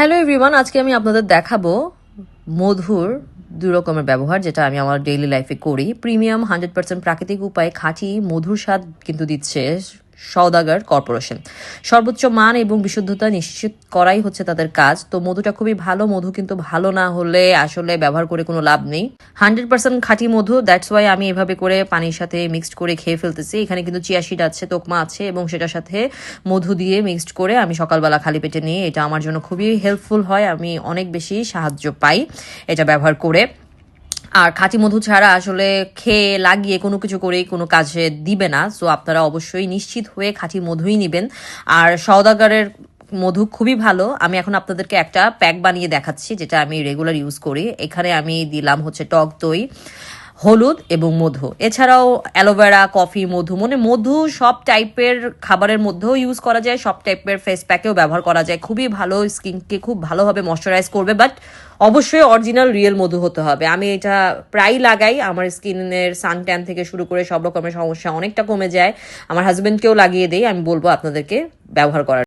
Hello everyone, আজকে আমি আপনাদের দেখাবো মধুর দুই রকমের ব্যবহার, যেটা আমি আমার ডেইলি লাইফে করি। প্রিমিয়াম 100% প্রাকৃতিক উপায়ে খাঁটি মধুর স্বাদ কিন্তু দিচ্ছে সওদাগর কর্পোরেশন। সর্বোচ্চ মান এবং বিশুদ্ধতা নিশ্চিত করাই হচ্ছে তাদের কাজ। তো মধুটা খুবই ভালো, মধু কিন্তু ভালো না হলে আসলে ব্যবহার করে কোনো লাভ নেই। 100% খাঁটি মধু, দ্যাটস ওয়াই আমি এভাবে করে পানির সাথে মিক্সড করে খেয়ে ফেলতেছি। এখানে কিন্তু চিয়া সিড আছে, তোকমা আছে, এবং সেটার সাথে মধু দিয়ে মিক্সড করে আমি সকালবেলা খালি পেটে নিয়ে, এটা আমার জন্য খুবই হেল্পফুল হয়। আমি অনেক বেশি সাহায্য পাই এটা ব্যবহার করে। আর খাঁটি মধু ছাড়া আসলে খেয়ে লাগিয়ে কোনো কিছু করেই কোনো কাজে দিবে না। সো আপনারা অবশ্যই নিশ্চিত হয়ে খাঁটি মধুই নেবেন। আর সওদাগরের মধু খুবই ভালো। আমি এখন আপনাদেরকে একটা প্যাক বানিয়ে দেখাচ্ছি, যেটা আমি রেগুলার ইউজ করি। এখানে আমি দিলাম হচ্ছে টক দই, হলুদ এবং মধু, এছাড়াও অ্যালোভেরা, কফি, মধু, মানে মধু সব টাইপের খাবারের মধ্যেও ইউজ করা যায়, সব টাইপের ফেস প্যাকেও ব্যবহার করা যায়। খুবই ভালো, স্কিনকে খুব ভালোভাবে ময়শ্চারাইজ করবে, বাট অবশ্যই অরিজিনাল রিয়েল মধু হতে হবে। আমি এটা প্রায় লাগাই, আমার স্কিনের সান ট্যান থেকে শুরু করে সব রকমের সমস্যা অনেকটা কমে যায়। আমার হাজবেন্ডকেও লাগিয়ে দেই, আমি বলবো আপনাদেরকে ব্যবহার করার।